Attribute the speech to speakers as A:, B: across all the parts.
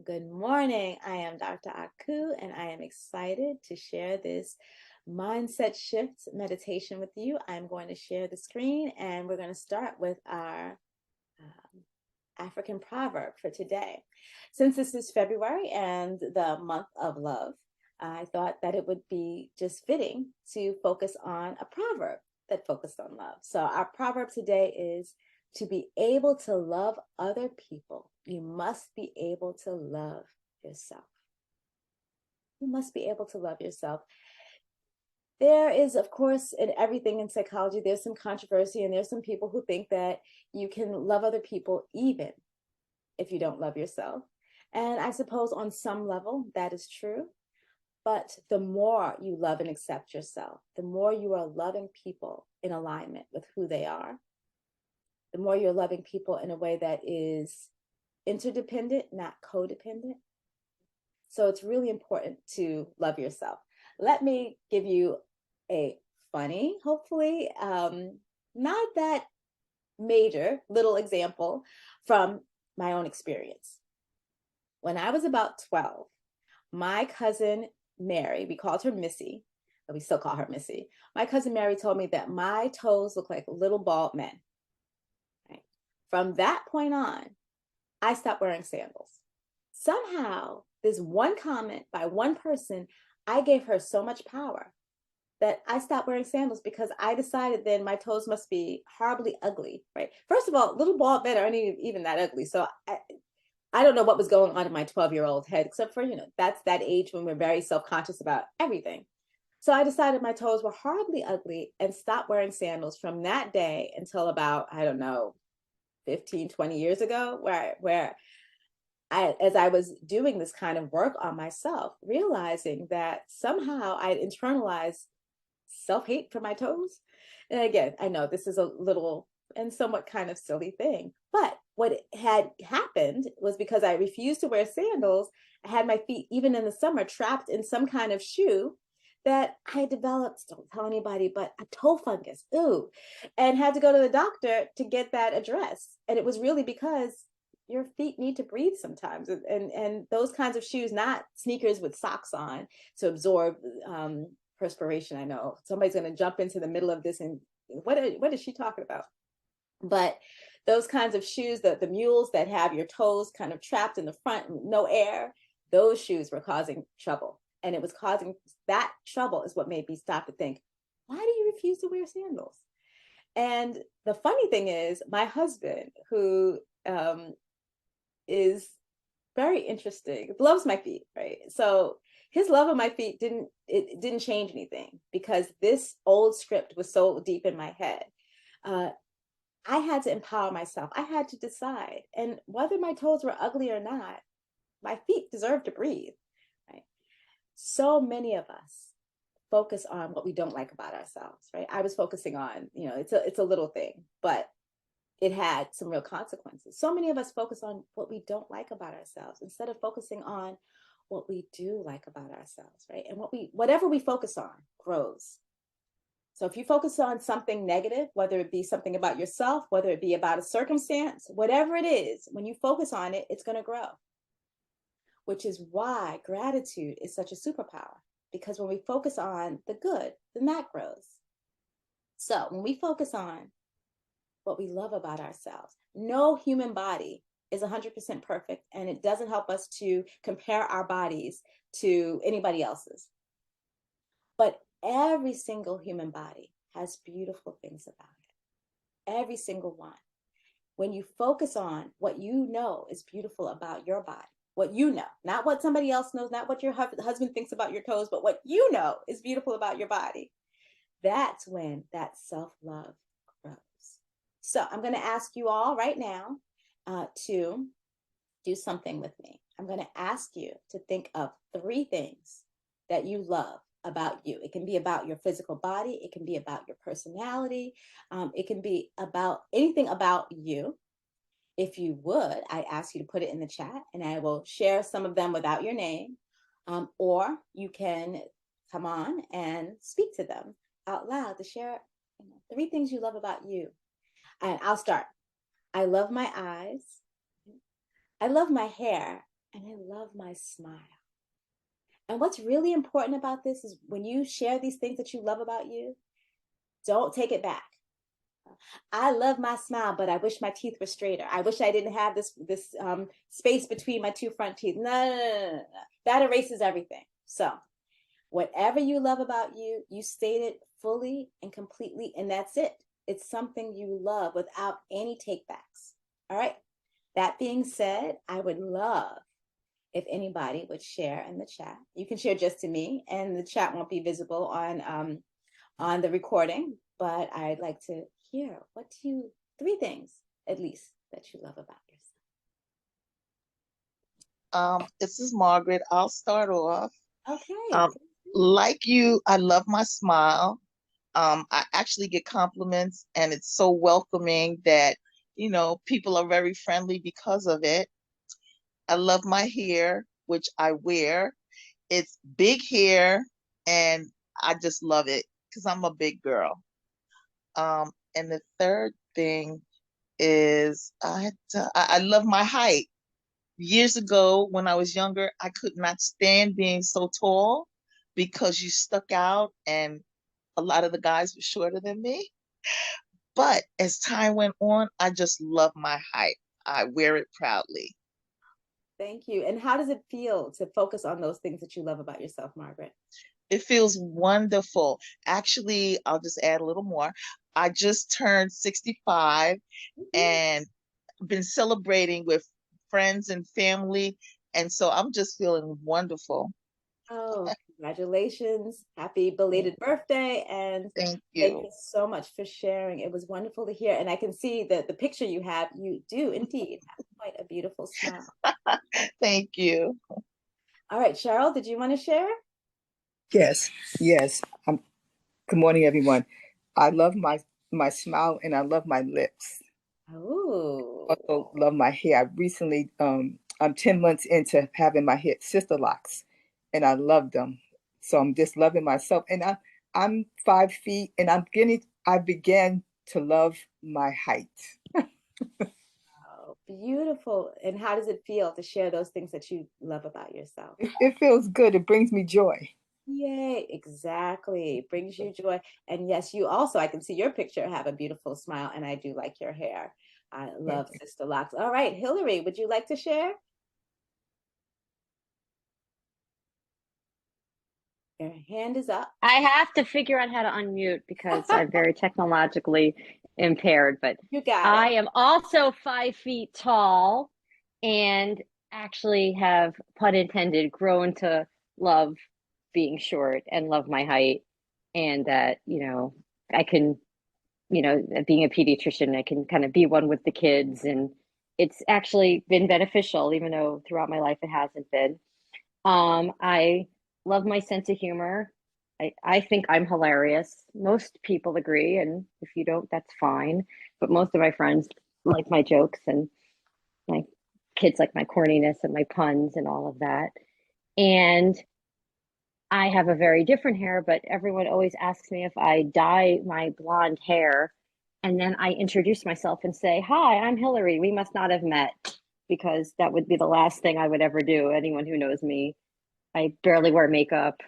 A: Good morning. I am Dr. Aku, and I am excited to share this mindset shift meditation with you. I'm going to share the screen, and we're going to start with our African proverb for today. Since this is February and the month of love, I thought that it would be just fitting to focus on a proverb that focused on love. So our proverb today is to be able to love other people, you must be able to love yourself. You must be able to love yourself. There is, of course, in everything in psychology, there's some controversy, and there's some people who think that you can love other people even if you don't love yourself. And I suppose on some level that is true. But the more you love and accept yourself, the more you are loving people in alignment with who they are, the more you're loving people in a way that is interdependent, not codependent. So it's really important to love yourself. Let me give you a funny, hopefully, not that major little example from my own experience. When I was about 12, my cousin Mary, we called her Missy, but we still call her Missy. My cousin Mary told me that my toes look like little bald men. Right? From that point on, I stopped wearing sandals. Somehow, this one comment by one person, I gave her so much power that I stopped wearing sandals because I decided then my toes must be horribly ugly, right? First of all, little bald men aren't even that ugly. So I don't know what was going on in my 12-year-old head, except for, that's that age when we're very self-conscious about everything. So I decided my toes were horribly ugly and stopped wearing sandals from that day until about, I don't know, 15, 20 years ago, where as I was doing this kind of work on myself, realizing that somehow I'd internalized self-hate for my toes. And again, I know this is a little and somewhat kind of silly thing, but what had happened was because I refused to wear sandals, I had my feet, even in the summer, trapped in some kind of shoe that I developed, don't tell anybody, but a toe fungus, ooh, and had to go to the doctor to get that addressed. And it was really because your feet need to breathe sometimes, and those kinds of shoes, not sneakers with socks on to absorb perspiration. I know somebody's going to jump into the middle of this and what is she talking about? But those kinds of shoes, the mules that have your toes kind of trapped in the front, no air, those shoes were causing trouble. And it was causing that trouble is what made me stop to think, why do you refuse to wear sandals? And the funny thing is, my husband, who is very interesting, loves my feet, right? So his love of my feet didn't change anything because this old script was so deep in my head. I had to empower myself. I had to decide. And whether my toes were ugly or not, my feet deserve to breathe. Right? So many of us focus on what we don't like about ourselves, right? I was focusing on, it's a little thing, but it had some real consequences. So many of us focus on what we don't like about ourselves instead of focusing on what we do like about ourselves, right? And whatever we focus on grows. So if you focus on something negative, whether it be something about yourself, whether it be about a circumstance, whatever it is, when you focus on it, it's going to grow. Which is why gratitude is such a superpower, because when we focus on the good, then that grows. So when we focus on what we love about ourselves, no human body is 100% perfect, and it doesn't help us to compare our bodies to anybody else's. But every single human body has beautiful things about it. Every single one. When you focus on what you know is beautiful about your body, what you know, not what somebody else knows, not what your husband thinks about your toes, but what you know is beautiful about your body, that's when that self-love grows. So I'm going to ask you all right now to do something with me. I'm going to ask you to think of 3 things that you love about you. It can be about your physical body. It can be about your personality. It can be about anything about you. If you would, I ask you to put it in the chat and I will share some of them without your name. Or you can come on and speak to them out loud to share 3 things you love about you. And I'll start. I love my eyes. I love my hair. and I love my smile. And what's really important about this is when you share these things that you love about you, don't take it back. I love my smile, but I wish my teeth were straighter. I wish I didn't have this space between my two front teeth. No, no, no, no, no. That erases everything. So whatever you love about you, you state it fully and completely, and that's it. It's something you love without any takebacks. All right. That being said, I would love if anybody would share in the chat. You can share just to me, and the chat won't be visible on the recording. But I'd like to hear three things at least that you love about
B: This is Margaret. I'll start off.
A: yourself. Okay.
B: Um, like you, I love my smile. I actually get compliments, and it's so welcoming that, people are very friendly because of it. I love my hair, which I wear. It's big hair, and I just love it because I'm a big girl. And the third thing is I love my height. Years ago, when I was younger, I could not stand being so tall because you stuck out, and a lot of the guys were shorter than me. But as time went on, I just love my height. I wear it proudly.
A: Thank you. And how does it feel to focus on those things that you love about yourself, Margaret?
B: It feels wonderful. Actually, I'll just add a little more. I just turned 65
A: Mhm.
B: and been celebrating with friends and family. And so I'm just feeling wonderful.
A: Oh, congratulations. Happy belated birthday. And
B: Thank
A: thank
B: you.
A: you so much for sharing. It was wonderful to hear. And I can see that the picture you have, you do indeed have quite a beautiful smile.
B: Thank you.
A: All right, Cheryl, did you want to share?
C: Yes, yes. Good morning, everyone. I love my smile and I love my lips.
A: Oh,
C: Also love my hair. I recently, I'm 10 months into having my hair sister locks, and I love them. So I'm just loving myself, and I'm 5 feet, and I began to love my height.
A: oh, beautiful. And how does it feel to share those things that you love about yourself?
C: It feels good. It brings me joy.
A: Yay, exactly. It brings you joy. And yes, you also, I can see your picture, have a beautiful smile, and I do like your hair. I love Sister Locks. All right, Hillary, would you like to share? Your hand is up.
D: I have to figure out how to unmute because I'm very technologically impaired, but
A: You got it.
D: I am also 5 feet tall and actually have, pun intended, grown to love being short and love my height. And that, I can, being a pediatrician, I can kind of be one with the kids. And it's actually been beneficial, even though throughout my life it hasn't been. I love my sense of humor. I think I'm hilarious. Most people agree, and if you don't, that's fine. But most of my friends like my jokes, and my kids like my corniness and my puns and all of that. And I have a very different hair, but everyone always asks me if I dye my blonde hair. And then I introduce myself and say, "Hi, I'm Hillary. We must not have met," because that would be the last thing I would ever do. Anyone who knows me, I barely wear makeup.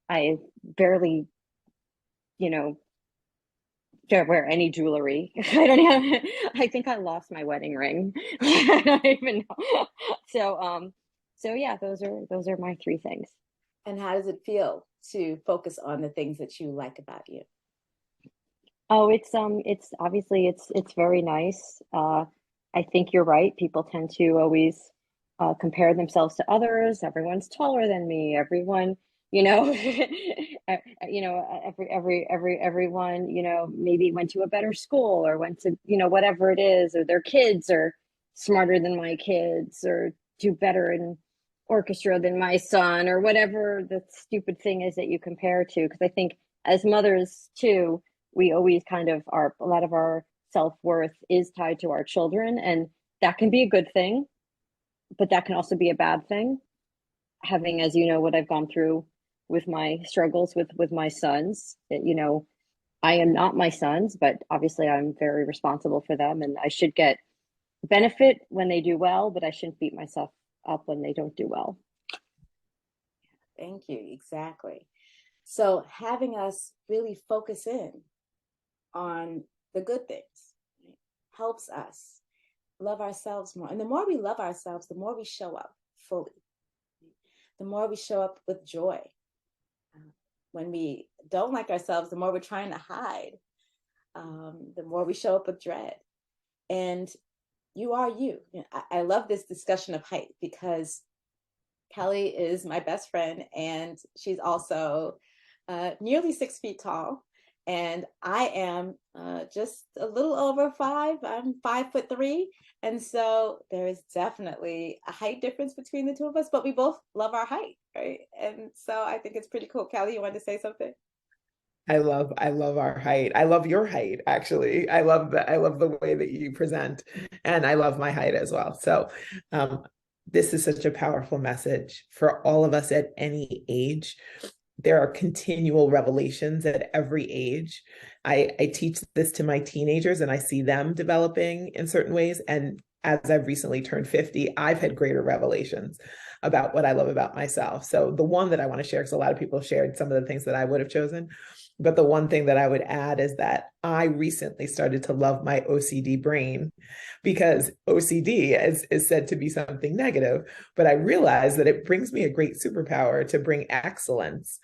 D: I barely, you know, don't wear any jewelry. I don't have, I think I lost my wedding ring. I don't even know. So yeah, those are my three things.
A: And how does it feel to focus on the things that you like about you?
D: Oh, it's obviously it's very nice. I think you're right. People tend to always compare themselves to others. Everyone's taller than me. Everyone, you know, everyone, maybe went to a better school or went to, whatever it is, or their kids are smarter than my kids or do better in orchestra than my son or whatever the stupid thing is that you compare to. Because I think as mothers too, we always kind of a lot of our self-worth is tied to our children, and that can be a good thing, but that can also be a bad thing. Having, as you know, what I've gone through with my struggles with my sons, that, I am not my sons, but obviously I'm very responsible for them, and I should get benefit when they do well, but I shouldn't beat myself up when they don't do well.
A: Thank you. Exactly. So having us really focus in on the good things, right, helps us love ourselves more. And the more we love ourselves, the more we show up fully. The more we show up with joy. When we don't like ourselves, the more we're trying to hide, the more we show up with dread. And you are you. I love this discussion of height because Kelly is my best friend, and she's also nearly 6 feet tall. And I am just a little over 5. I'm 5'3". And so there is definitely a height difference between the two of us, but we both love our height, right? And so I think it's pretty cool. Kelly, you wanted to say something?
E: I love our height. I love your height, actually. I love the way that you present, and I love my height as well. So this is such a powerful message for all of us at any age. There are continual revelations at every age. I teach this to my teenagers, and I see them developing in certain ways. And as I've recently turned 50, I've had greater revelations about what I love about myself. So the one that I want to share, because a lot of people have shared some of the things that I would have chosen, but the one thing that I would add is that I recently started to love my OCD brain, because OCD is said to be something negative, but I realized that it brings me a great superpower to bring excellence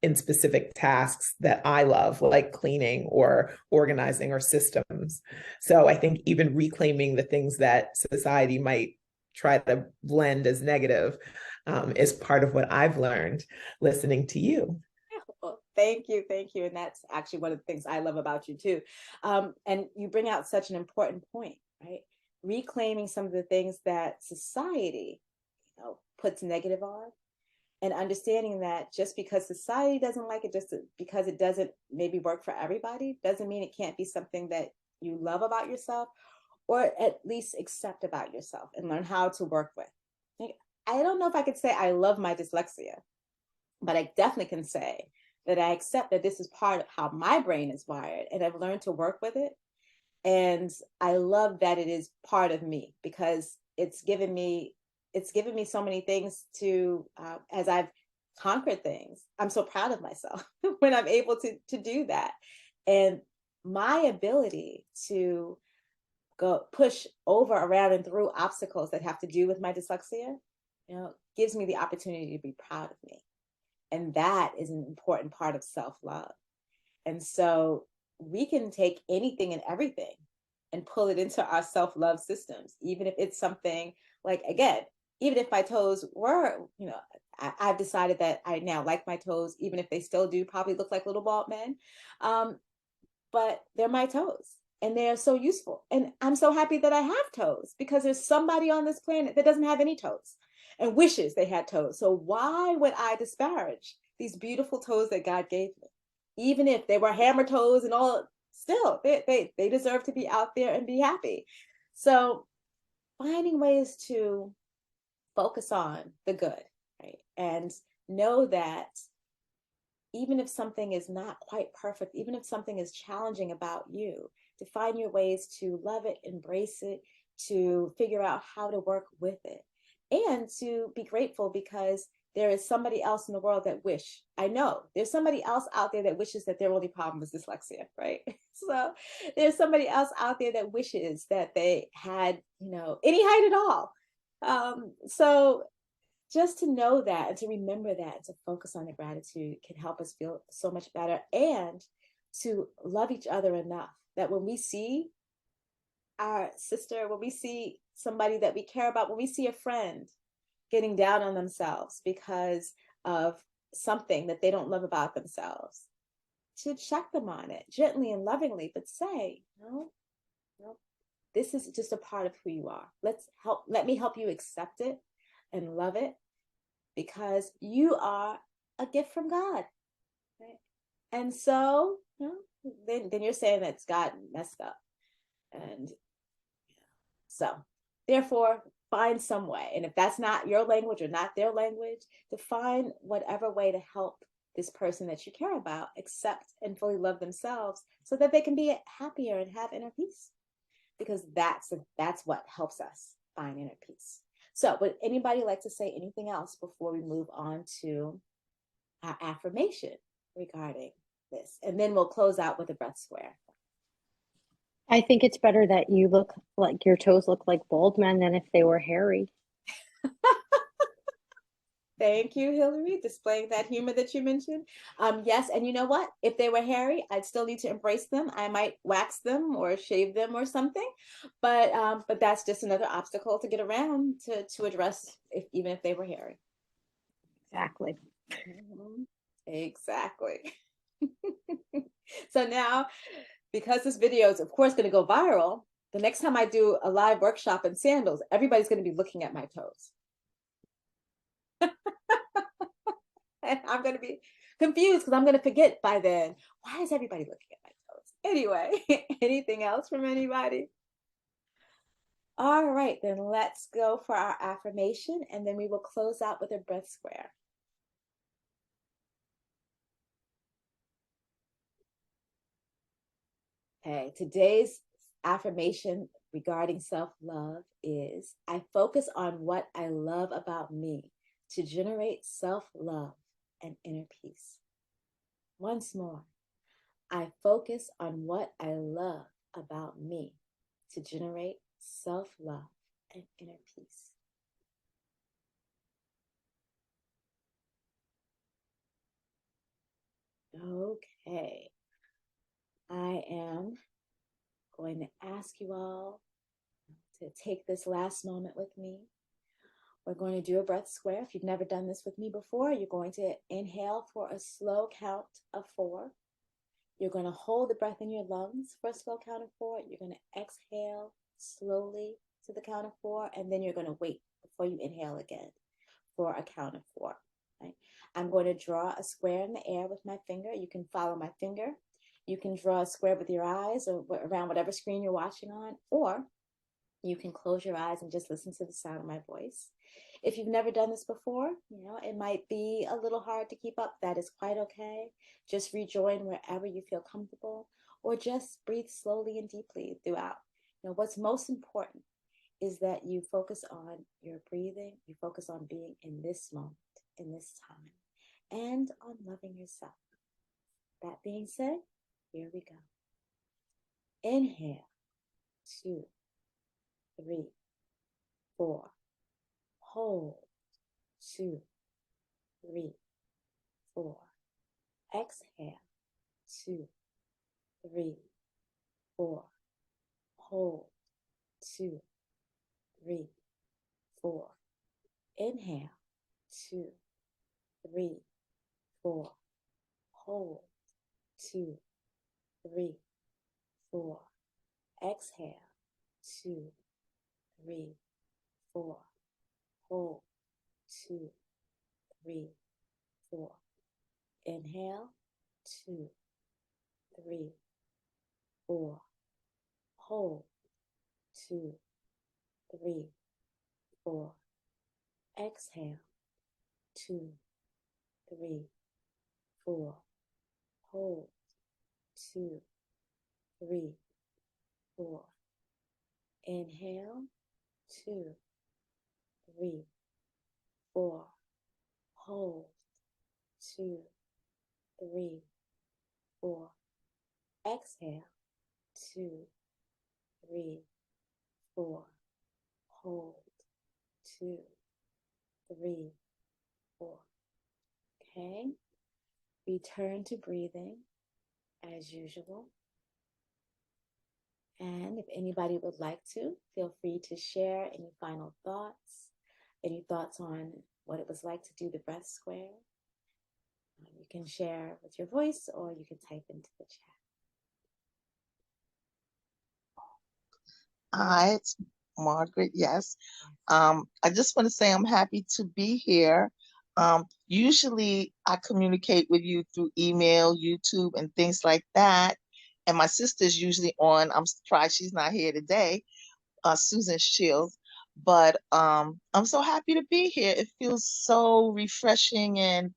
E: in specific tasks that I love, like cleaning or organizing or systems. So I think even reclaiming the things that society might try to blend as negative is part of what I've learned listening to you.
A: Well, thank you. Thank you. And that's actually one of the things I love about you too. And you bring out such an important point, right? Reclaiming some of the things that society, puts negative on, and understanding that just because society doesn't like it, just because it doesn't maybe work for everybody, doesn't mean it can't be something that you love about yourself, or at least accept about yourself and learn how to work with. I don't know if I could say I love my dyslexia, but I definitely can say that I accept that this is part of how my brain is wired, and I've learned to work with it. And I love that it is part of me, because it's given me so many things to, as I've conquered things. I'm so proud of myself when I'm able to do that. And my ability to go push over, around, and through obstacles that have to do with my dyslexia, gives me the opportunity to be proud of me. And that is an important part of self-love. And so we can take anything and everything and pull it into our self-love systems, even if it's something like, again, even if my toes were, I've decided that I now like my toes, even if they still do probably look like little bald men. But they're my toes, and they're so useful. And I'm so happy that I have toes, because there's somebody on this planet that doesn't have any toes and wishes they had toes. So why would I disparage these beautiful toes that God gave me? Even if they were hammer toes and all, still, they deserve to be out there and be happy. So finding ways to focus on the good, right? And know that even if something is not quite perfect, even if something is challenging about you, to find your ways to love it, embrace it, to figure out how to work with it, and to be grateful because there is somebody else in the world that I know there's somebody else out there that wishes that their only problem was dyslexia, right? So there's somebody else out there that wishes that they had, any height at all. So just to know that, and to remember that, and to focus on the gratitude, can help us feel so much better, and to love each other enough that when we see our sister, when we see somebody that we care about, when we see a friend getting down on themselves because of something that they don't love about themselves, to check them on it gently and lovingly, but say, no, this is just a part of who you are. Let me help you accept it and love it, because you are a gift from God. Right? And so, then you're saying that's God messed up. And so therefore, find some way. And if that's not your language or not their language, to find whatever way to help this person that you care about accept and fully love themselves, so that they can be happier and have inner peace. Because that's what helps us find inner peace. So would anybody like to say anything else before we move on to our affirmation regarding this? And then we'll close out with a breath square.
D: I think it's better that you look like your toes look like bald men than if they were hairy.
A: Thank you, Hillary, displaying that humor that you mentioned. Yes, and you know what? If they were hairy, I'd still need to embrace them. I might wax them or shave them or something, but that's just another obstacle to get around to address, even if they were hairy.
D: Exactly.
A: Mhm. Exactly. So now, because this video is, of course, going to go viral, the next time I do a live workshop in sandals, everybody's going to be looking at my toes. And I'm going to be confused because I'm going to forget by then. Why is everybody looking at my toes? Anyway, anything else from anybody? All right, then let's go for our affirmation, and then we will close out with a breath square. Okay, today's affirmation regarding self-love is, I focus on what I love about me to generate self-love and inner peace. Once more, I focus on what I love about me to generate self-love and inner peace. Okay, I am going to ask you all to take this last moment with me. We're going to do a breath square. If you've never done this with me before, you're going to inhale for a slow count of 4. You're going to hold the breath in your lungs for a slow count of 4. You're going to exhale slowly to the count of 4, and then you're going to wait before you inhale again for a count of 4. Right? I'm going to draw a square in the air with my finger. You can follow my finger. You can draw a square with your eyes or around whatever screen you're watching on, or you can close your eyes and just listen to the sound of my voice. If you've never done this before, it might be a little hard to keep up. That is quite okay. Just rejoin wherever you feel comfortable, or just breathe slowly and deeply throughout. What's most important is that you focus on your breathing, you focus on being in this moment, in this time, and on loving yourself. That being said, here we go. Inhale, 2, 3, 4. Hold, 2, 3, 4. Exhale, 2, 3, 4. Hold, 2, 3, 4. Inhale, 2, 3, 4. Hold, 2, 3, 4. Exhale, 2, 3, 4. Hold, 2, 3, 4. Inhale, 2, 3, 4. Hold, 2, 3, 4. Exhale, 2, 3, 4. Hold, 2, 3, 4. Inhale, 2, 3, 4. Hold, 2, 3, 4. Exhale, 2, 3, 4. Hold, 2, 3, 4. Okay. Return to breathing as usual. And if anybody would like to, feel free to share any final thoughts, any thoughts on what it was like to do the breath square. You can share with your voice, or you can type into the chat.
B: Hi, it's Margaret. Yes. I just want to say I'm happy to be here. Usually I communicate with you through email, YouTube, and things like that. And my sister's usually on. I'm surprised she's not here today, Susan Shields. But I'm so happy to be here. It feels so refreshing and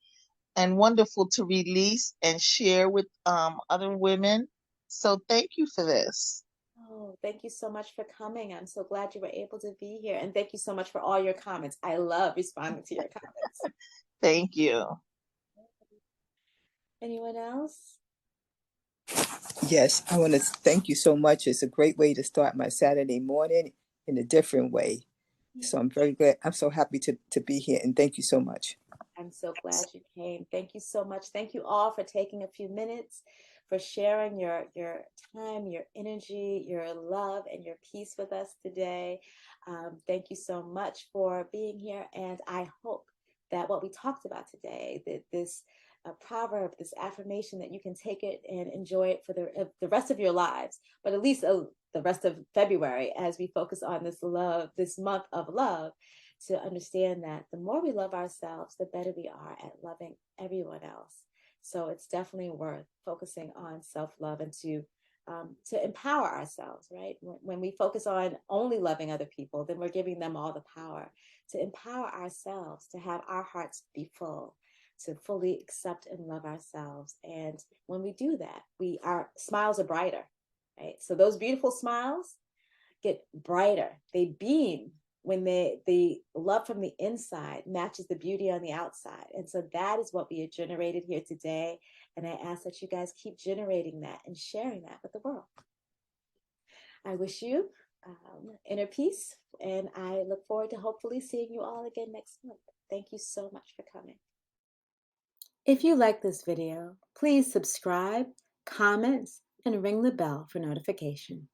B: wonderful to release and share with other women. So thank you for this.
A: Oh, thank you so much for coming. I'm so glad you were able to be here. And thank you so much for all your comments. I love responding to your comments.
B: Thank you.
A: Anyone else?
C: Yes, I want to thank you so much. It's a great way to start my Saturday morning in a different way. So I'm very glad. I'm so happy to be here, and thank you so much.
A: I'm so glad you came. Thank you so much. Thank you all for taking a few minutes, for sharing your time, your energy, your love, and your peace with us today. Thank you so much for being here. And I hope that what we talked about today, that this proverb, this affirmation, that you can take it and enjoy it for the rest of your lives, but at least the rest of February, as we focus on this love, this month of love, to understand that the more we love ourselves, the better we are at loving everyone else. So it's definitely worth focusing on self-love and to empower ourselves, right? When we focus on only loving other people, then we're giving them all the power. To empower ourselves, to have our hearts be full, to fully accept and love ourselves. And when we do that, our smiles are brighter, right? So those beautiful smiles get brighter. They beam when the love from the inside matches the beauty on the outside. And so that is what we have generated here today. And I ask that you guys keep generating that and sharing that with the world. I wish you inner peace, and I look forward to hopefully seeing you all again next month. Thank you so much for coming. If you like this video, please subscribe, comment, and ring the bell for notification.